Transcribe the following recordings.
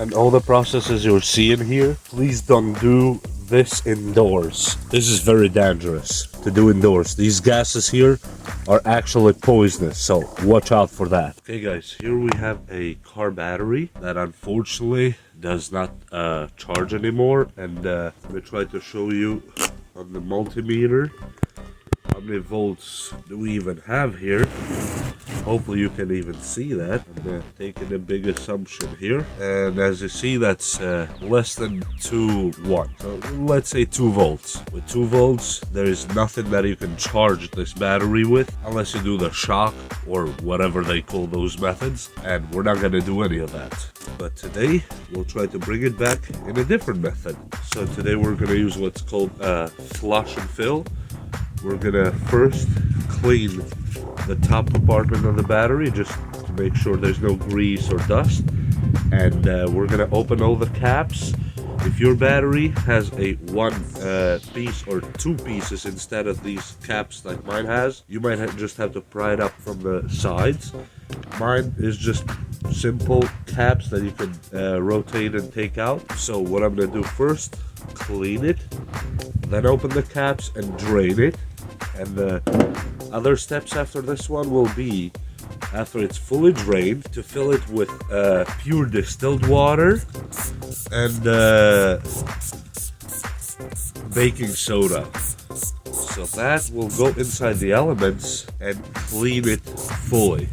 and all the processes you're seeing here, please don't do this indoors. This is very dangerous to do indoors. These gases here are actually poisonous, so watch out for that. Okay guys, here we have a car battery that unfortunately does not charge anymore, and I'm gonna try to show you on the multimeter how many volts do we even have here. Hopefully you can even see that. I'm taking a big assumption here, and as you see, that's less than 2 1. So let's say 2 volts. With 2 volts, there is nothing that you can charge this battery with unless you do the shock or whatever they call those methods, and we're not going to do any of that. But today we'll try to bring it back in a different method. So today we're going to use what's called flush and fill. We're going to first clean the top compartment of the battery just to make sure there's no grease or dust, and we're gonna open all the caps. If your battery has a 1 piece or 2 pieces instead of these caps like mine has, you might just have to pry it up from the sides. Mine is just simple caps that you can rotate and take out. So what I'm gonna do first, clean it, then open the caps and drain it. And the other steps after this one will be, after it's fully drained, to fill it with pure distilled water and baking soda. So that will go inside the elements and clean it fully.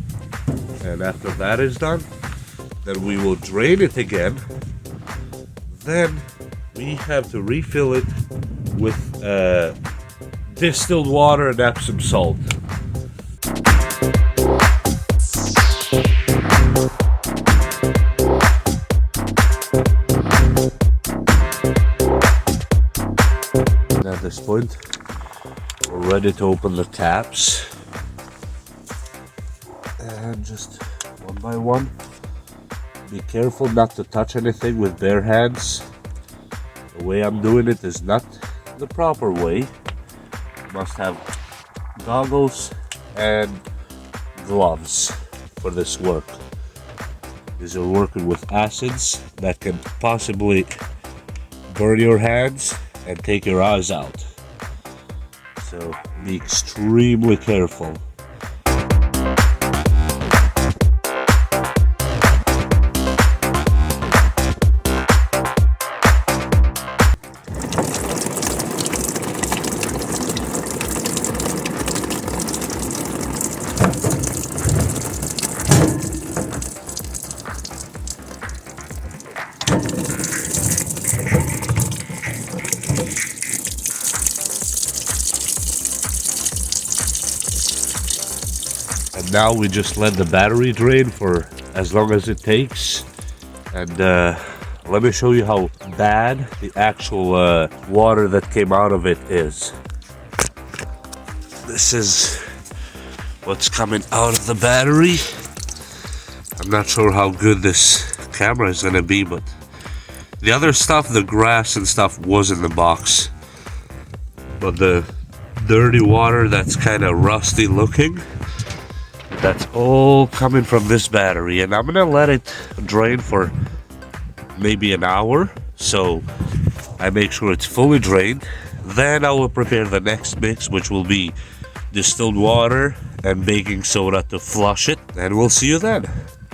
And after that is done, then we will drain it again. Then we have to refill it with distilled water and Epsom salt. And at this point, we're ready to open the caps. And just one by one, be careful not to touch anything with bare hands. The way I'm doing it is not the proper way. Must have goggles and gloves for this work, because you're working with acids that can possibly burn your hands and take your eyes out. So be extremely careful. And now we just let the battery drain for as long as it takes. And let me show you how bad the actual water that came out of it is. This is what's coming out of the battery. I'm not sure how good this camera is gonna be, but the other stuff, the grass and stuff, was in the box. But the dirty water that's kind of rusty looking, that's all coming from this battery. And I'm gonna let it drain for maybe an hour, so I make sure it's fully drained. Then I will prepare the next mix, which will be distilled water and baking soda to flush it, and we'll see you then.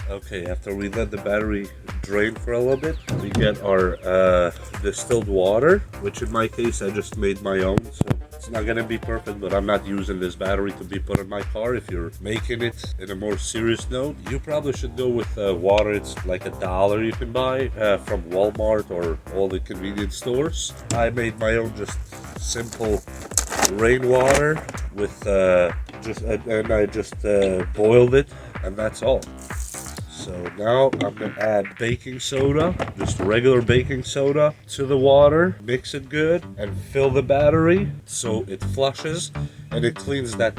Okay, after we let the battery drain for a little bit, we get our distilled water, which in my case I just made my own, so it's not gonna be perfect, but I'm not using this battery to be put in my car. If you're making it in a more serious note, you probably should go with water. It's like $1 you can buy from Walmart or all the convenience stores. I made my own, just simple rainwater with and I just boiled it, and that's all. So now I'm gonna add baking soda, just regular baking soda, to the water, mix it good, and fill the battery so it flushes and it cleans that,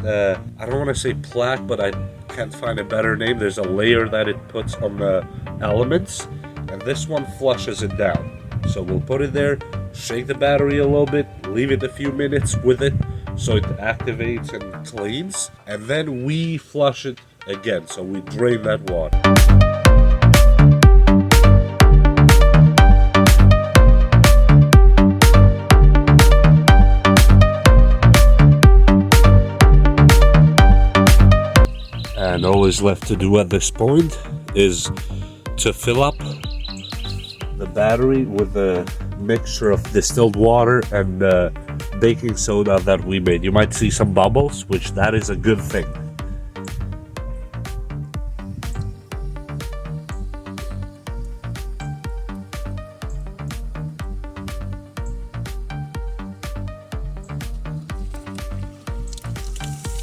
I don't want to say plaque, but I can't find a better name. There's a layer that it puts on the elements, and this one flushes it down. So we'll put it there, shake the battery a little bit, leave it a few minutes with it so it activates and cleans, and then we flush it again, so we drain that water. is left to do at this point is to fill up the battery with a mixture of distilled water and baking soda that we made. You might see some bubbles, which that is a good thing.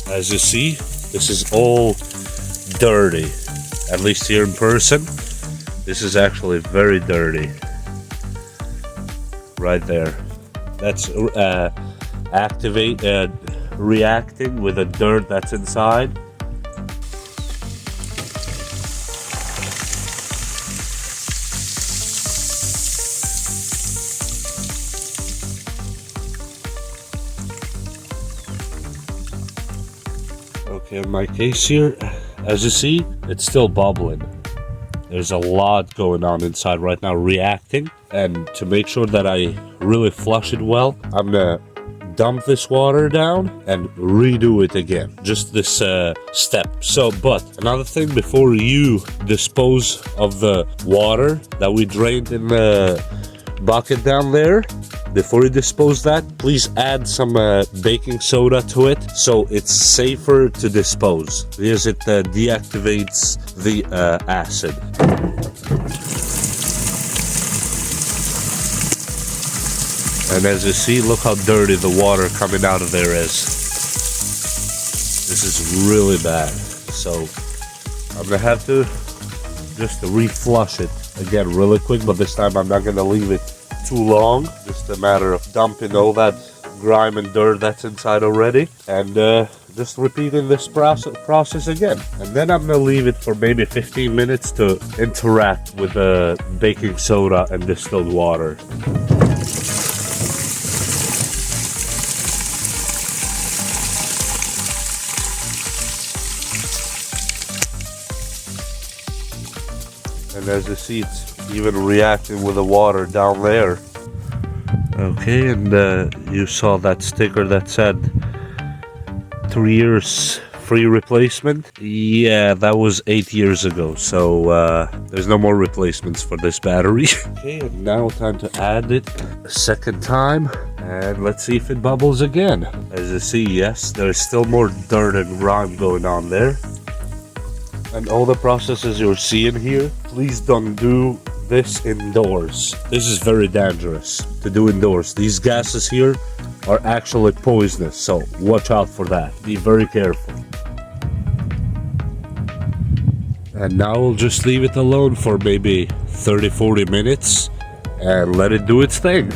As you see, this is all dirty, at least here in person. This is actually very dirty. Right there. That's reacting with the dirt that's inside. Okay, in my case here, as you see, it's still bubbling. There's a lot going on inside right now, reacting. And to make sure that I really flush it well, I'm gonna dump this water down and redo it again. Just this step. So, but another thing, before you dispose of the water that we drained in the bucket down there, before you dispose that, please add some baking soda to it so it's safer to dispose, because it deactivates the acid. And as you see, look how dirty the water coming out of there is. This is really bad. So I'm gonna have to just reflush it again really quick, but this time I'm not gonna leave it too long. Just a matter of dumping all that grime and dirt that's inside already, and just repeating this process again. And then I'm gonna leave it for maybe 15 minutes to interact with the baking soda and distilled water. And as you see, it's even reacting with the water down there. Okay, and you saw that sticker that said 3 years free replacement. Yeah, that was 8 years ago, so there's no more replacements for this battery. Okay, and now time to add it a second time, and let's see if it bubbles again. As you see, yes, there's still more dirt and grime going on there. And all the processes you're seeing here, please don't do this indoors. This is very dangerous to do indoors. These gases here are actually poisonous, so watch out for that. Be very careful. And now we'll just leave it alone for maybe 30-40 minutes and let it do its thing.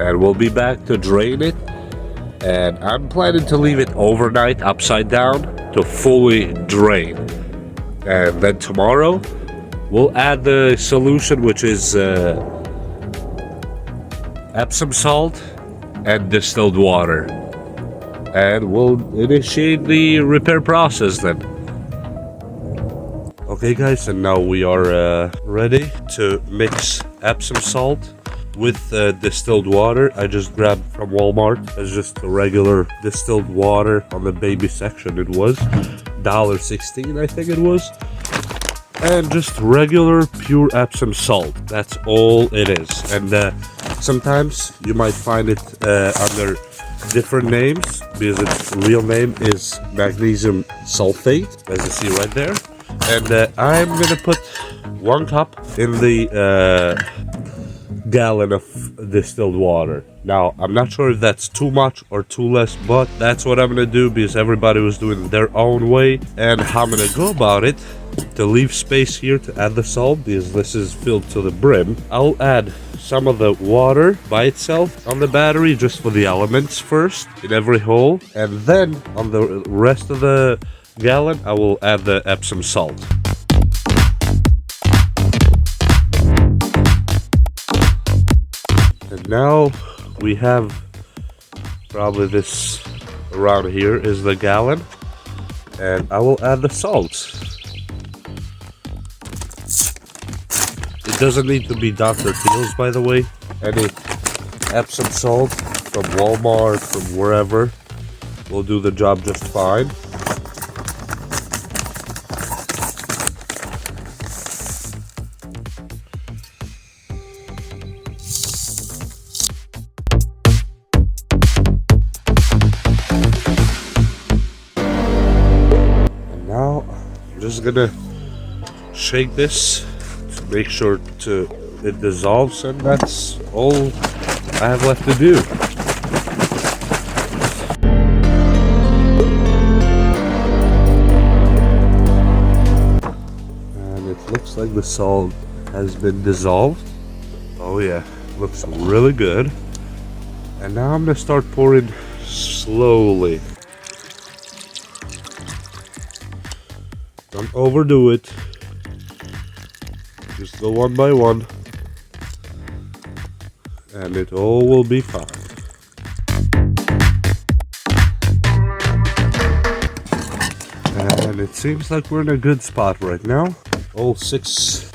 And we'll be back to drain it. And I'm planning to leave it overnight upside down to fully drain. And then tomorrow, we'll add the solution, which is Epsom salt and distilled water. And we'll initiate the repair process then. Okay guys, and now we are ready to mix Epsom salt with distilled water. I just grabbed from Walmart. It's just a regular distilled water on the baby section. It was $1.16, I think it was. And just regular pure Epsom salt. That's all it is. And sometimes you might find it under different names, because its real name is magnesium sulfate, as you see right there. And I'm gonna put 1 cup in the gallon of distilled water. Now, I'm not sure if that's too much or too less, but that's what I'm gonna do, because everybody was doing their own way. And how I'm gonna go about it, to leave space here to add the salt, because this is filled to the brim, I'll add some of the water by itself on the battery, just for the elements first, in every hole. And then on the rest of the gallon, I will add the Epsom salt. And now we have probably this around here is the gallon, and I will add the salt. It doesn't need to be Dr. Teal's, by the way. Any Epsom salt from Walmart, from wherever, will do the job just fine. just gonna shake this to make sure it dissolves, and that's all I have left to do. And it looks like the salt has been dissolved. Oh yeah, looks really good. And now I'm gonna start pouring slowly. Don't overdo it. Just go one by one. And it all will be fine. And it seems like we're in a good spot right now. All 6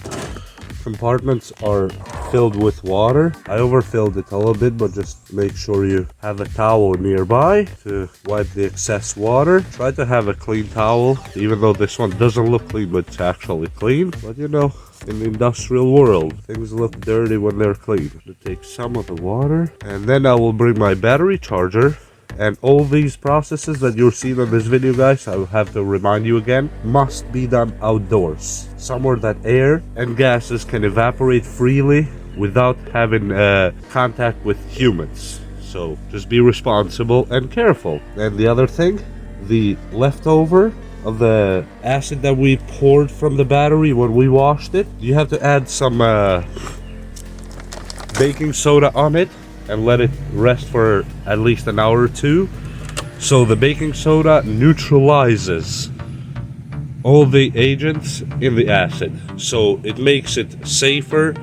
compartments are filled with water. I overfilled it a little bit, but just make sure you have a towel nearby to wipe the excess water. Try to have a clean towel, even though this one doesn't look clean, but it's actually clean. But you know, in the industrial world, things look dirty when they're clean. To take some of the water, and then I will bring my battery charger. And all these processes that you're seeing in this video, guys, I will have to remind you again, must be done outdoors, somewhere that air and gases can evaporate freely without having contact with humans. So just be responsible and careful. And the other thing, the leftover of the acid that we poured from the battery when we washed it, you have to add some baking soda on it and let it rest for at least an hour or 2. So the baking soda neutralizes all the agents in the acid. So it makes it safer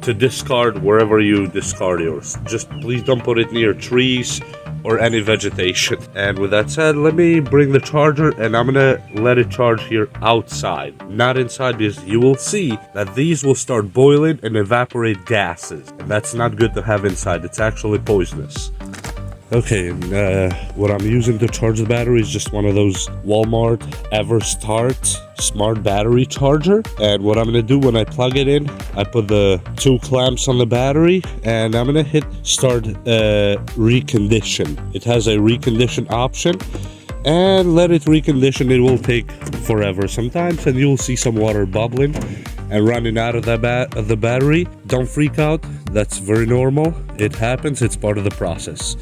to discard wherever you discard yours. Just please don't put it near trees or any vegetation. And with that said, let me bring the charger, and I'm gonna let it charge here outside, not inside, because you will see that these will start boiling and evaporate gases, and that's not good to have inside. It's actually poisonous. Okay, and what I'm using to charge the battery is just one of those Walmart EverStart smart battery charger. And what I'm gonna do when I plug it in, I put the 2 clamps on the battery, and I'm gonna hit start recondition. It has a recondition option, and let it recondition. It will take forever sometimes, and you'll see some water bubbling and running out of the battery. Don't freak out, that's very normal. It happens, it's part of the process.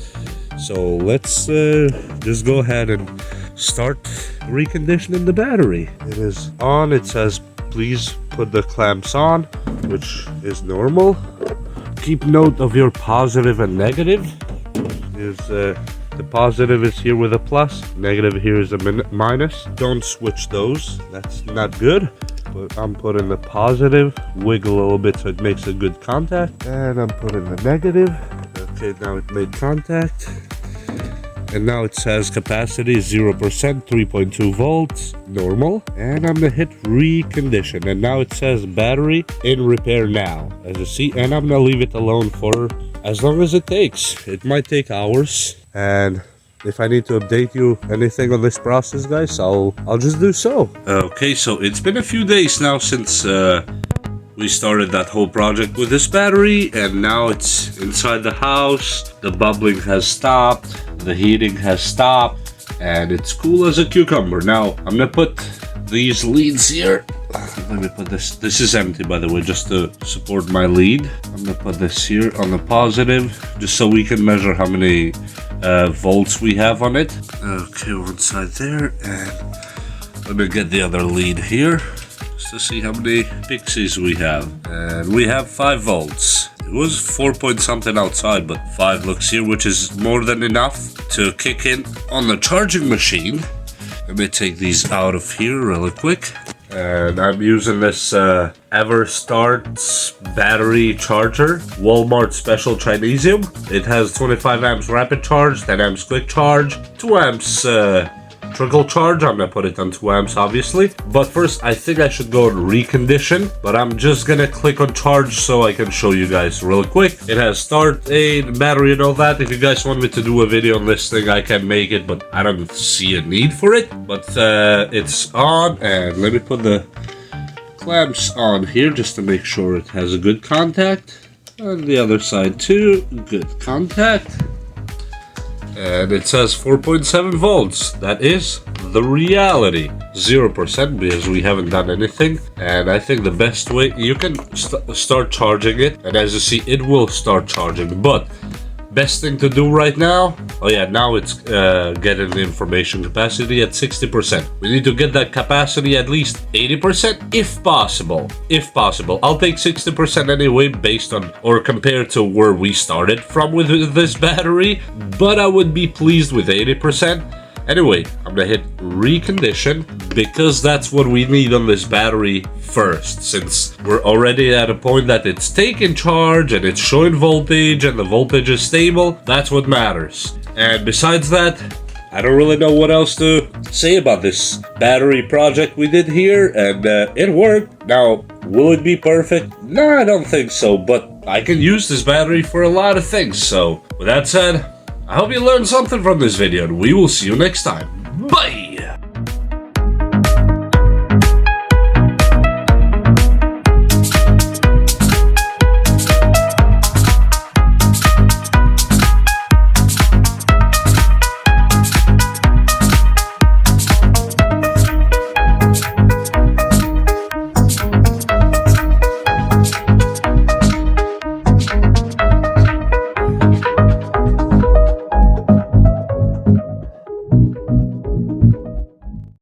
So let's just go ahead and start reconditioning the battery. It is on. It says please put the clamps on, which is normal. Keep note of your positive and negative. The positive is here with a plus, negative here is a minus. Don't switch those, that's not good. But I'm putting the positive, wiggle a little bit so it makes a good contact, and I'm putting the negative. Okay, now it made contact. And now it says capacity 0%, 3.2 volts, normal. And I'm gonna hit recondition. And now it says battery in repair now, as you see. And I'm gonna leave it alone for as long as it takes. It might take hours. And if I need to update you anything on this process, guys, I'll just do so. Okay, so it's been a few days now since we started that whole project with this battery, and now it's inside the house. The bubbling has stopped, the heating has stopped, and it's cool as a cucumber. Now I'm gonna put these leads here. Let me put this. This is empty, by the way, just to support my lead. I'm gonna put this here on the positive, just so we can measure how many volts we have on it. Okay, one side there, and let me get the other lead here just to see how many pixies we have. And we have 5 volts. It was 4 point something outside, but 5 looks here, which is more than enough to kick in on the charging machine. Let me take these out of here really quick. And I'm using this EverStart battery charger, Walmart Special Chinesium. It has 25 amps rapid charge, 10 amps quick charge, 2 amps trickle charge. I'm gonna put it on 2 amps, obviously. But first, I think I should go and recondition. But I'm just gonna click on charge so I can show you guys real quick. It has start, aid, battery, and all that. If you guys want me to do a video on this thing, I can make it, but I don't see a need for it. But it's on, and let me put the clamps on here just to make sure it has a good contact. On the other side too, good contact. and it says 4.7 volts. That is the reality. 0% because we haven't done anything, and I think the best way you can start charging it, and as you see, it will start charging. But best thing to do right now, oh yeah, now it's getting the information capacity at 60%. We need to get that capacity at least 80% if possible. If possible, I'll take 60% anyway, based on or compared to where we started from with this battery, but I would be pleased with 80%. Anyway, I'm gonna hit recondition because that's what we need on this battery first, since we're already at a point that it's taking charge and it's showing voltage and the voltage is stable. That's what matters. And besides that, I don't really know what else to say about this battery project we did here, and it worked. Now, will it be perfect? No, I don't think so, but I can use this battery for a lot of things. So, with that said, I hope you learned something from this video, and we will see you next time. Bye!